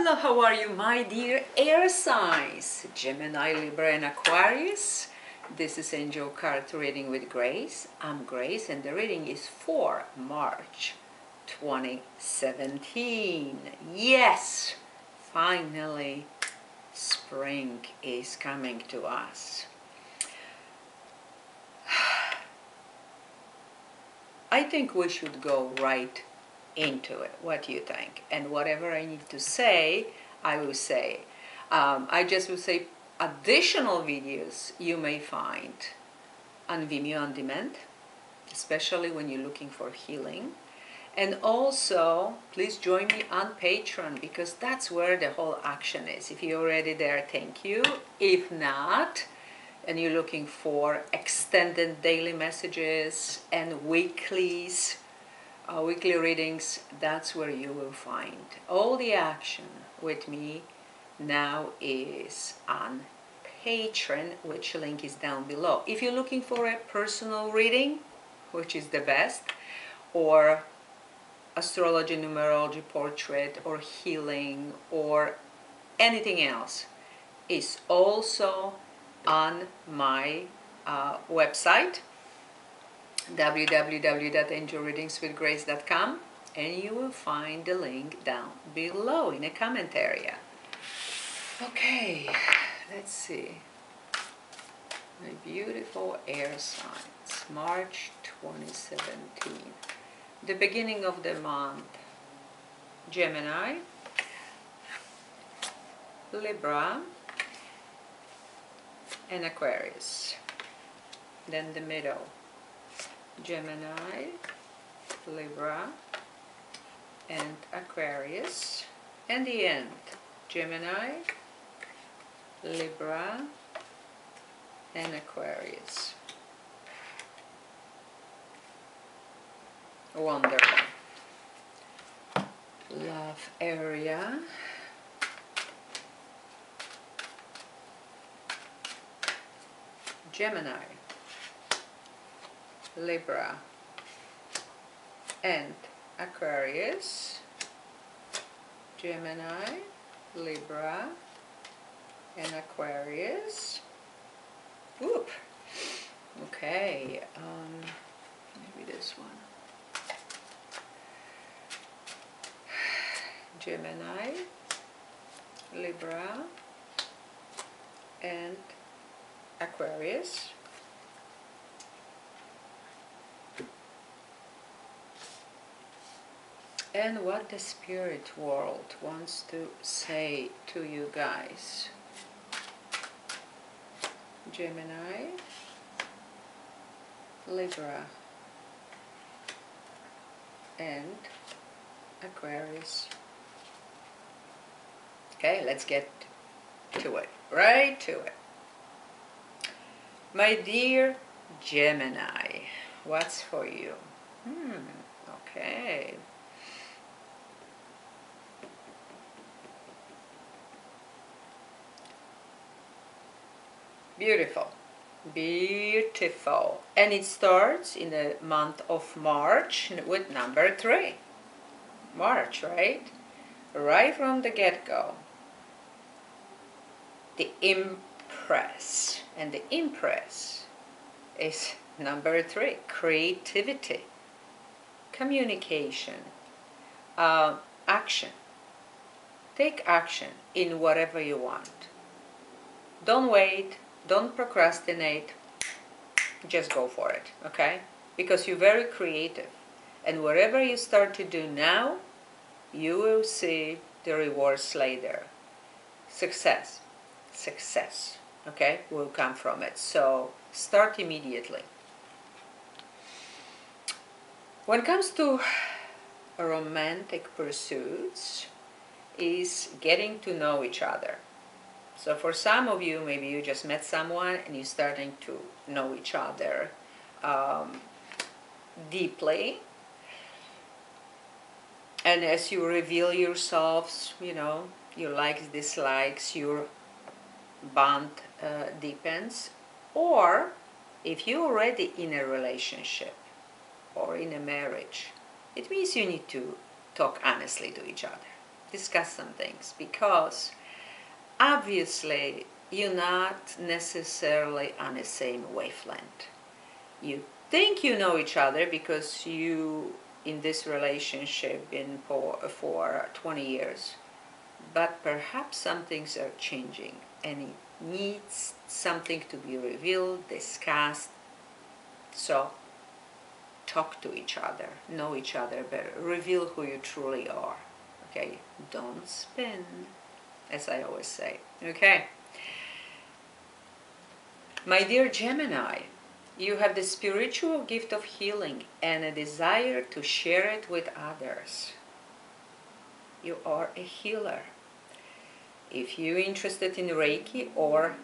Hello, how are you, my dear air signs? Gemini, Libra, and Aquarius. This is Angel Card Reading with Grace. I'm Grace, and the reading is for March 2017. Yes, finally, spring is coming to us. I think we should go right into it. What do you think? And whatever I need to say, I will say. I just will say additional videos you may find on Vimeo on demand, especially when you're looking for healing. And also, please join me on Patron, because that's where the whole action is. If you're already there, thank you. If not, and you're looking for extended daily messages and weeklies, weekly readings, that's where you will find all the action with me. Now is on Patron, which link is down below. If you're looking for a personal reading, which is the best, or astrology, numerology, portrait, or healing, or anything else, is also on my website, www.angelreadingswithgrace.com, and you will find the link down below in the comment area. Okay, let's see. My beautiful air signs, March 2017. The beginning of the month, Gemini, Libra, and Aquarius. Then the middle, Gemini, Libra, and Aquarius. And the end, Gemini, Libra, and Aquarius. Wonderful. Love area. Gemini, Libra, and Aquarius. Gemini, Libra, and Aquarius. Whoop. Okay, maybe this one. Gemini, Libra, and Aquarius. And what the spirit world wants to say to you guys. Gemini, Libra, and Aquarius. Okay, let's get to it, right to it. My dear Gemini, what's for you? Okay. Beautiful, beautiful. And it starts in the month of March with number 3. March, right? Right from the get-go. The Empress. And the Empress is number 3. Creativity, communication, action. Take action in whatever you want. Don't wait. Don't procrastinate, just go for it, okay? Because you're very creative. And whatever you start to do now, you will see the rewards later. Success, okay, will come from it. So start immediately. When it comes to romantic pursuits, is getting to know each other. So for some of you, maybe you just met someone and you're starting to know each other deeply. And as you reveal yourselves, you know, your likes, dislikes, your bond deepens. Or if you're already in a relationship or in a marriage, it means you need to talk honestly to each other. discuss some things, because obviously you're not necessarily on the same wavelength. You think you know each other because you in this relationship been for 20 years, but perhaps some things are changing and it needs something to be revealed, discussed. So talk to each other, know each other better, reveal who you truly are. Okay, don't spin, as I always say. Okay, my dear Gemini, you have the spiritual gift of healing and a desire to share it with others. You are a healer. If you're interested in Reiki or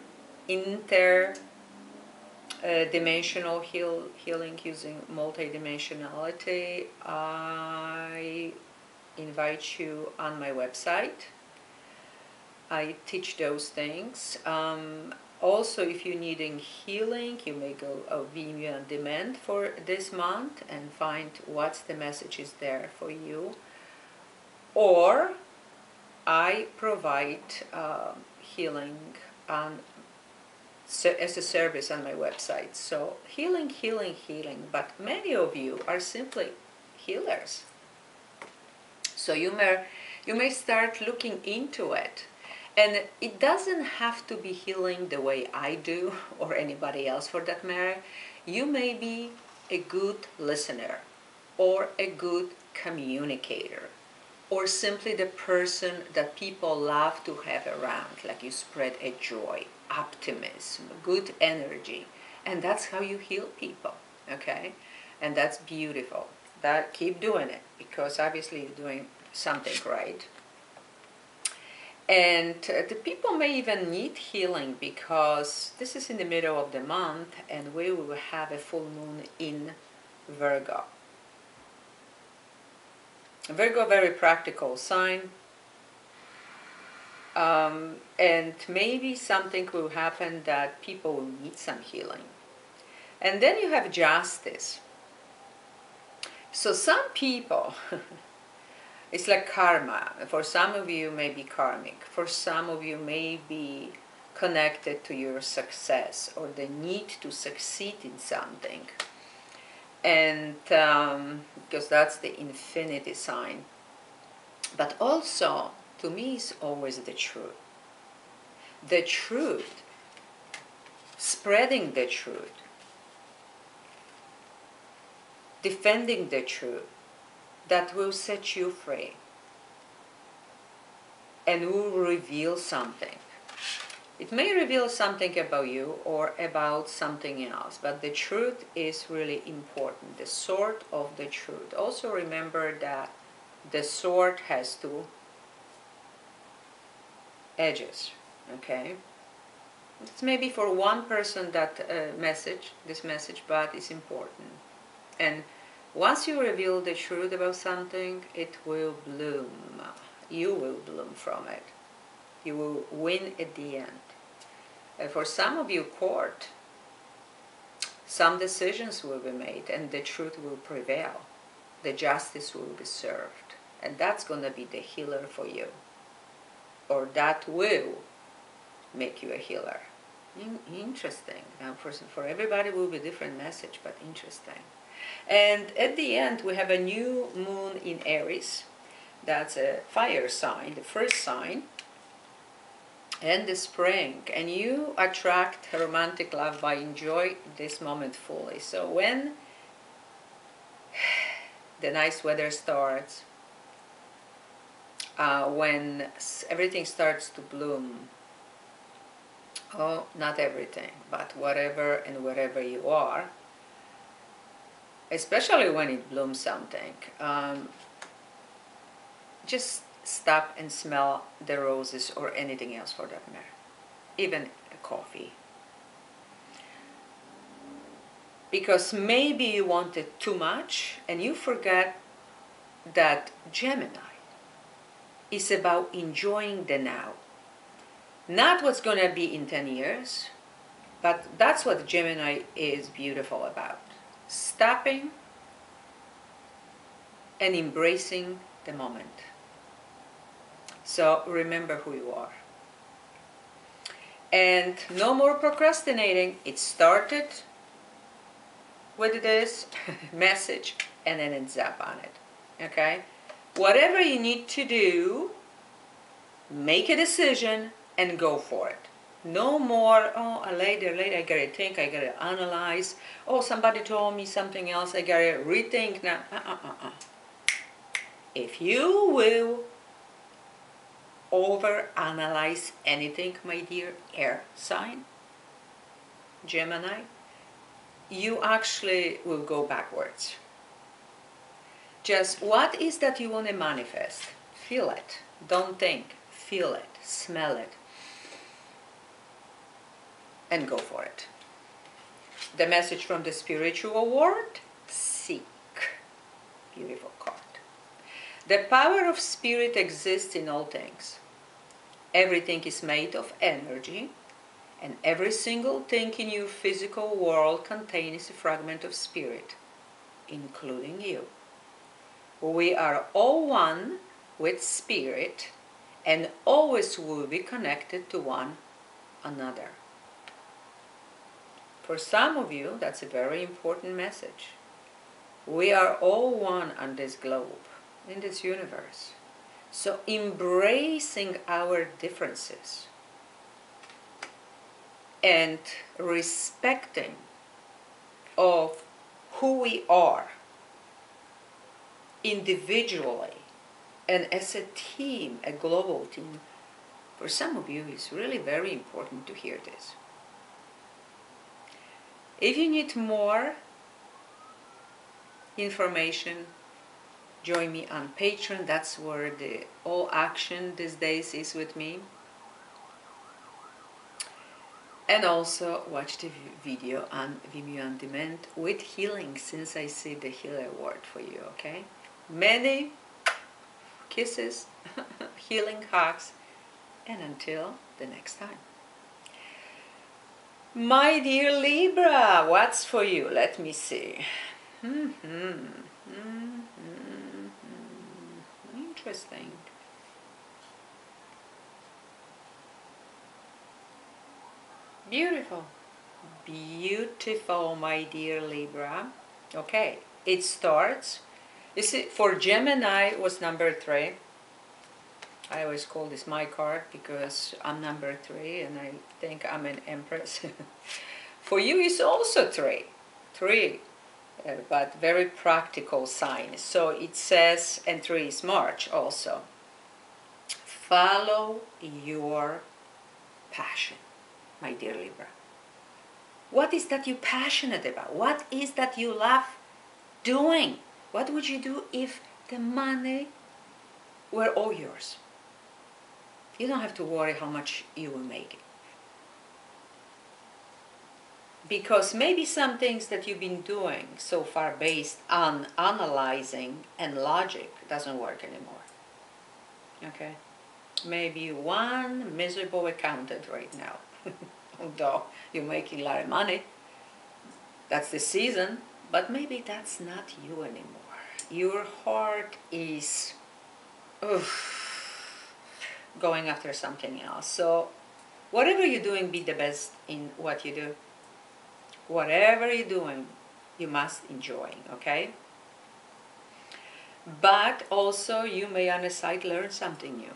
interdimensional healing using multidimensionality, I invite you on my website. I teach those things. Also, if you're needing healing, you may go view me on demand for this month and find what's the message is there for you. Or I provide healing as a service on my website. So healing, healing, healing. But many of you are simply healers. So you may start looking into it. And it doesn't have to be healing the way I do, or anybody else for that matter. You may be a good listener, or a good communicator, or simply the person that people love to have around, like you spread a joy, optimism, good energy, and that's how you heal people, okay? And that's beautiful. Keep doing it, because obviously you're doing something right. And the people may even need healing, because this is in the middle of the month and we will have a full moon in Virgo. Virgo, very practical sign, and maybe something will happen that people will need some healing. And then you have justice. So some people, it's like karma. For some of you may be karmic. For some of you may be connected to your success or the need to succeed in something. And because that's the infinity sign. But also, to me, is always the truth. The truth, spreading the truth, defending the truth, that will set you free and will reveal something. It may reveal something about you or about something else, but the truth is really important, the sword of the truth. Also remember that the sword has two edges, okay? It's maybe for one person that this message, but it's important. And once you reveal the truth about something, it will bloom. You will bloom from it. You will win at the end. And for some of you, court, some decisions will be made and the truth will prevail. The justice will be served. And that's going to be the healer for you. Or that will make you a healer. Interesting. Now, for everybody it will be a different message, but interesting. And at the end, we have a new moon in Aries. That's a fire sign, the first sign. And the spring. And you attract romantic love by enjoying this moment fully. So when the nice weather starts, when everything starts to bloom, oh, not everything, but whatever and wherever you are, especially when it blooms something, just stop and smell the roses or anything else for that matter, even a coffee. Because maybe you wanted too much and you forget that Gemini is about enjoying the now. Not what's going to be in 10 years, but that's what Gemini is beautiful about. Stopping and embracing the moment. So remember who you are. And no more procrastinating. It started with this message and then ends up on it. Okay? Whatever you need to do, make a decision and go for it. No more, oh, later, I gotta think, I gotta analyze. Oh, somebody told me something else, I gotta rethink now. If you will overanalyze anything, my dear air sign, Gemini, you actually will go backwards. Just what is that you want to manifest? Feel it. Don't think. Feel it. Smell it. And go for it. The message from the spiritual world, seek. Beautiful card. The power of spirit exists in all things. Everything is made of energy, and every single thing in your physical world contains a fragment of spirit, including you. We are all one with spirit and always will be connected to one another. For some of you, that's a very important message. We are all one on this globe, in this universe. So embracing our differences and respecting of who we are individually and as a team, a global team, for some of you is really very important to hear this. If you need more information, join me on Patron. That's where the all action these days is with me. And also watch the video on Vimeo On Demand with healing, since I see the healer word for you, okay? Many kisses, healing hugs, and until the next time. My dear Libra, what's for you? Let me see. Interesting. Beautiful. Beautiful, my dear Libra. Okay, it starts. You see, for Gemini it was number 3. I always call this my card because I'm number 3 and I think I'm an empress. For you it's also 3. But very practical sign. So it says, and 3 is March also. Follow your passion, my dear Libra. What is that you're passionate about? What is that you love doing? What would you do if the money were all yours? You don't have to worry how much you will make it. Because maybe some things that you've been doing so far based on analyzing and logic doesn't work anymore. Okay? Maybe one miserable accountant right now. Although you're making a lot of money. That's the season. But maybe that's not you anymore. Your heart is going after something else. So whatever you're doing, be the best in what you do. Whatever you're doing, you must enjoy, okay? But also you may on the side learn something new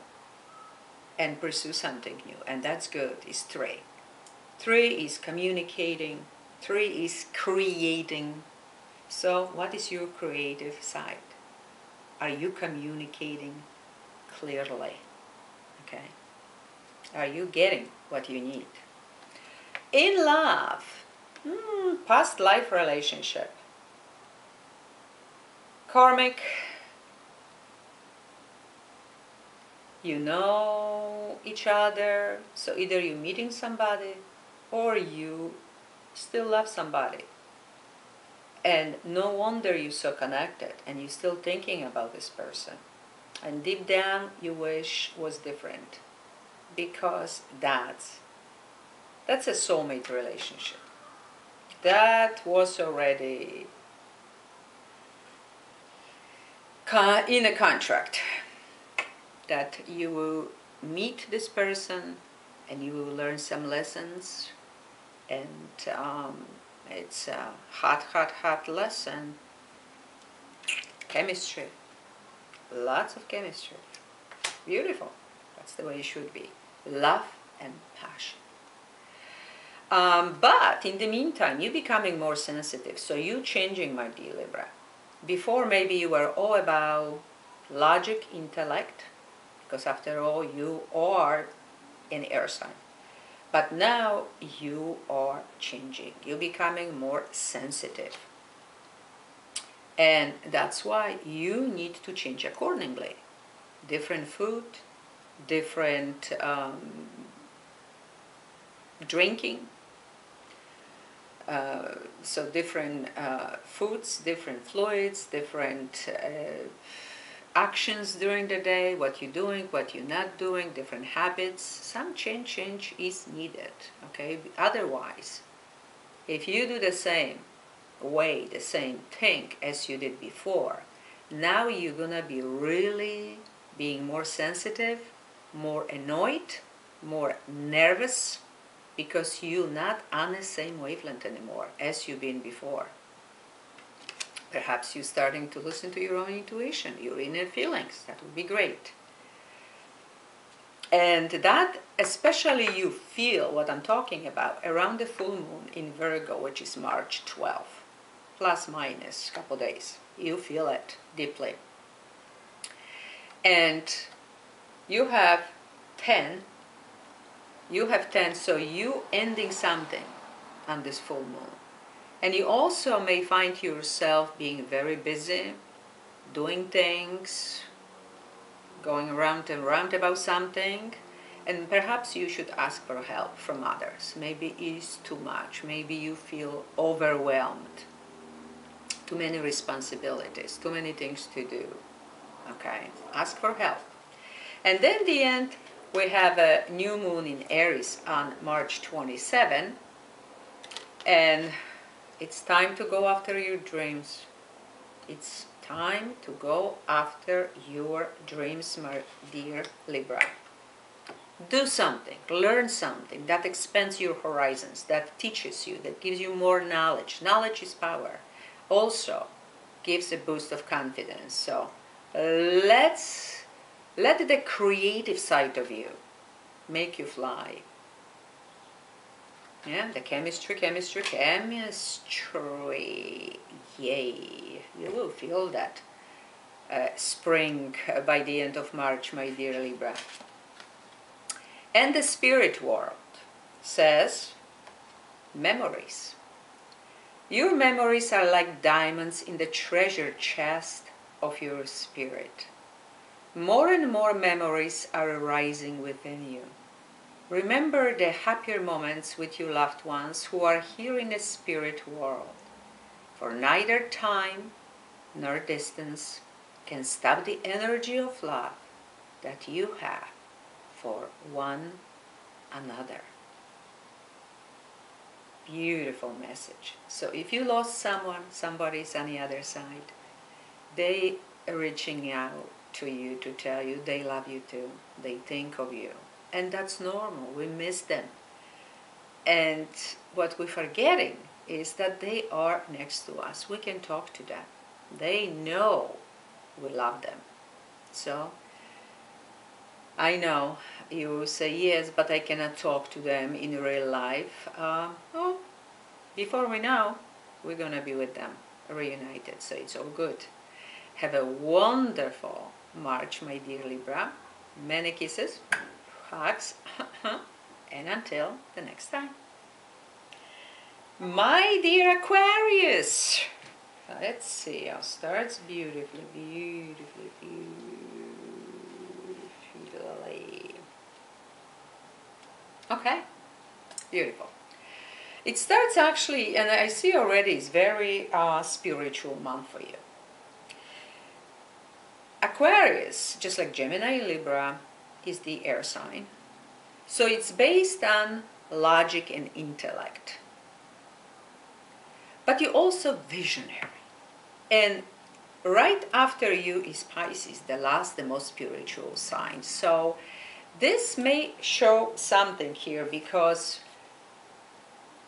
and pursue something new, and that's good. It's 3. 3 is communicating. 3 is creating. So what is your creative side? Are you communicating clearly? Okay? Are you getting what you need? In love, past life relationship, karmic, you know each other, so either you're meeting somebody or you still love somebody. And no wonder you're so connected and you're still thinking about this person. And deep down you wish was different, because that's a soulmate relationship. That was already in a contract. that you will meet this person and you will learn some lessons, and it's a hot lesson. Chemistry, lots of chemistry, beautiful. That's the way it should be, love and passion. But in the meantime, you're becoming more sensitive, so you're changing, my dear Libra. Before, maybe you were all about logic, intellect, because after all, you are an air sign. But now you are changing. You're becoming more sensitive. And that's why you need to change accordingly. Different food, different drinking. So different foods, different fluids, different actions during the day, what you're doing, what you're not doing, different habits. Some change is needed, okay? Otherwise, if you do the same way, the same thing as you did before, now you're gonna be really being more sensitive, more annoyed, more nervous, because you're not on the same wavelength anymore as you've been before. Perhaps you're starting to listen to your own intuition, your inner feelings. That would be great. And that, especially you feel what I'm talking about around the full moon in Virgo, which is March 12th, plus minus a couple days. You feel it deeply. And you have 10, so you ending something on this full moon. And you also may find yourself being very busy, doing things, going around and round about something, and perhaps you should ask for help from others. Maybe it's too much, maybe you feel overwhelmed, too many responsibilities, too many things to do. Okay, ask for help. And then the end, we have a new moon in Aries on March 27, and it's time to go after your dreams. It's time to go after your dreams, my dear Libra. Do something, learn something that expands your horizons, that teaches you, that gives you more knowledge. Knowledge is power. Also gives a boost of confidence. So let the creative side of you make you fly. Yeah, the chemistry. Yay. You will feel that spring by the end of March, my dear Libra. And the spirit world says memories. Your memories are like diamonds in the treasure chest of your spirit. More and more memories are arising within you. Remember the happier moments with your loved ones who are here in the spirit world. For neither time nor distance can stop the energy of love that you have for one another. Beautiful message. So if you lost someone, somebody's on the other side, they are reaching out to you to tell you they love you too. They think of you. And that's normal. We miss them. And what we're forgetting is that they are next to us. We can talk to them. They know we love them. So I know you say, yes, but I cannot talk to them in real life. Oh, before we know, we're going to be with them, reunited. So it's all good. Have a wonderful March, my dear Libra. Many kisses, hugs, and until the next time. My dear Aquarius. Let's see, I'll start beautifully. Okay, beautiful. It starts actually, and I see already it's very spiritual month for you. Aquarius, just like Gemini, Libra, is the air sign. So it's based on logic and intellect. But you're also visionary. And right after you is Pisces, the last, the most spiritual sign. So this may show something here, because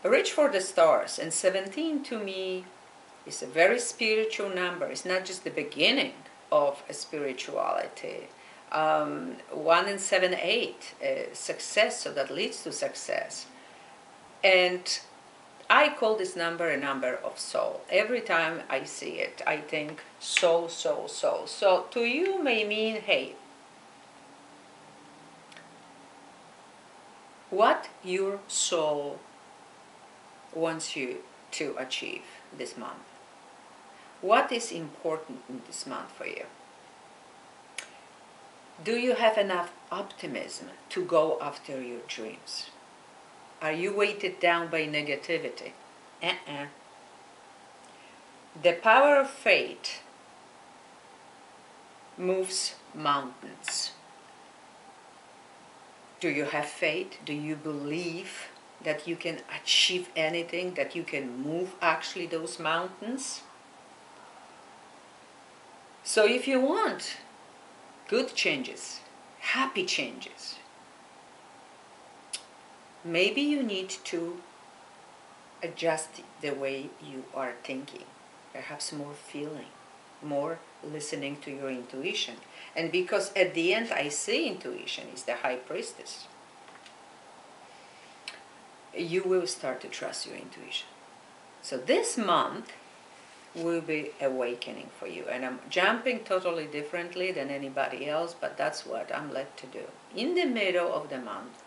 reach for the stars, and 17 to me is a very spiritual number. It's not just the beginning of a spirituality. 1 and 7, 8, success, so that leads to success. And I call this number a number of soul. Every time I see it, I think soul, soul, soul. So to you may mean, hey, what your soul wants you to achieve this month. What is important in this month for you? Do you have enough optimism to go after your dreams? Are you weighted down by negativity? The power of faith moves mountains. Do you have faith? Do you believe that you can achieve anything, that you can move actually those mountains? So if you want good changes, happy changes, maybe you need to adjust the way you are thinking, perhaps more feeling, more listening to your intuition. And because at the end I see intuition is the high priestess, you will start to trust your intuition. So this month will be awakening for you. And I'm jumping totally differently than anybody else, but that's what I'm led to do. In the middle of the month,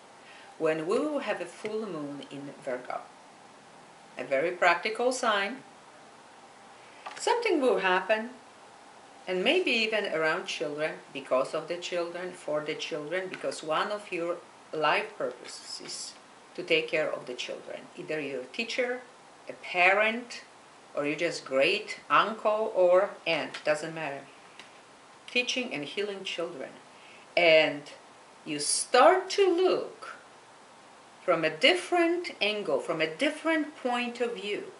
when we will have a full moon in Virgo, a very practical sign, something will happen, and maybe even around children, because of the children, for the children, because one of your life purposes is to take care of the children. Either you're a teacher, a parent, or you're just great uncle or aunt, doesn't matter. Teaching and healing children. And you start to look from a different angle, from a different point of view.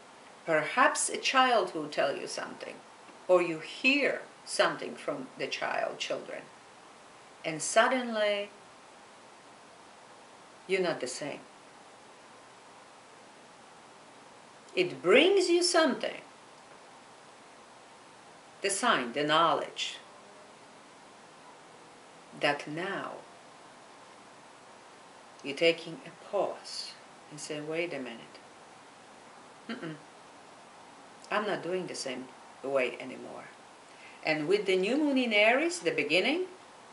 Perhaps a child will tell you something, or you hear something from the children. And suddenly, you're not the same. It brings you something, the sign, the knowledge, that now you're taking a pause and say, wait a minute, I'm not doing the same way anymore. And with the new moon in Aries, the beginning,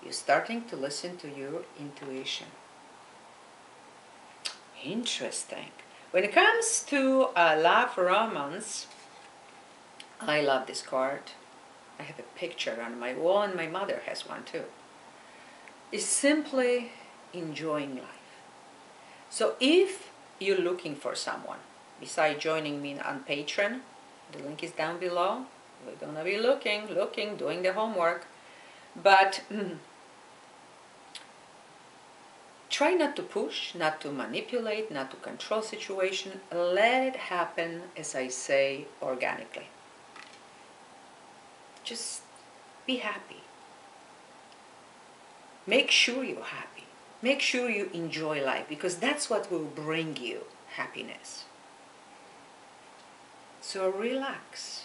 you're starting to listen to your intuition. Interesting. When it comes to love, romance, I love this card. I have a picture on my wall, and my mother has one too. It's simply enjoying life. So if you're looking for someone, besides joining me on Patron, the link is down below. We're gonna be looking, doing the homework. But try not to push, not to manipulate, not to control situation. Let it happen, as I say, organically. Just be happy. Make sure you're happy. Make sure you enjoy life, because that's what will bring you happiness. So relax,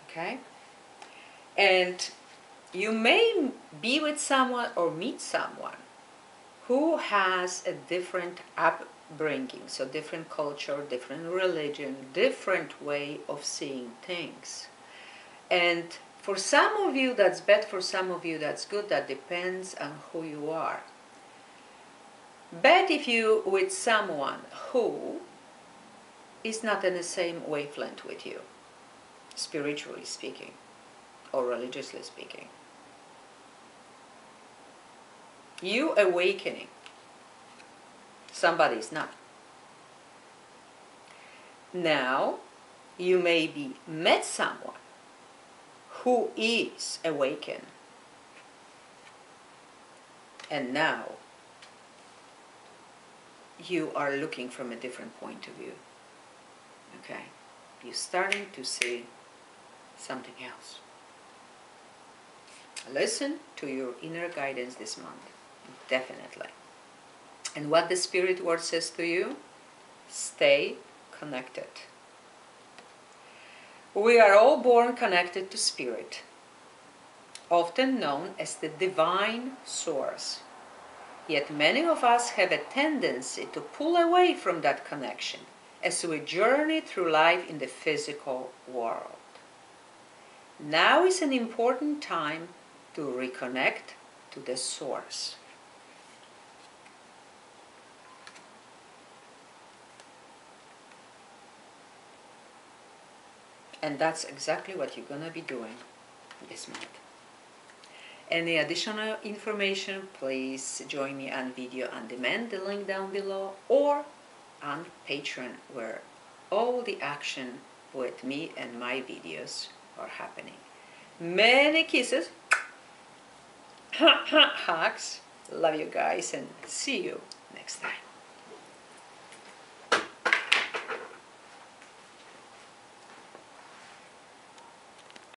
okay? And you may be with someone or meet someone who has a different upbringing, so different culture, different religion, different way of seeing things. And for some of you that's bad, for some of you that's good, that depends on who you are. But if you with someone who is not in the same wavelength with you, spiritually speaking, or religiously speaking, you awakening, somebody's not. Now, you maybe met someone who is awakened, and now you are looking from a different point of view. Okay? You're starting to see something else. Listen to your inner guidance this month, definitely. And what the Spirit Word says to you, stay connected. We are all born connected to Spirit, often known as the divine source. Yet many of us have a tendency to pull away from that connection as we journey through life in the physical world. Now is an important time to reconnect to the source. And that's exactly what you're going to be doing this month. Any additional information, please join me on Video on Demand, the link down below, or on Patron, where all the action with me and my videos are happening. Many kisses, hugs, love you guys, and see you next time.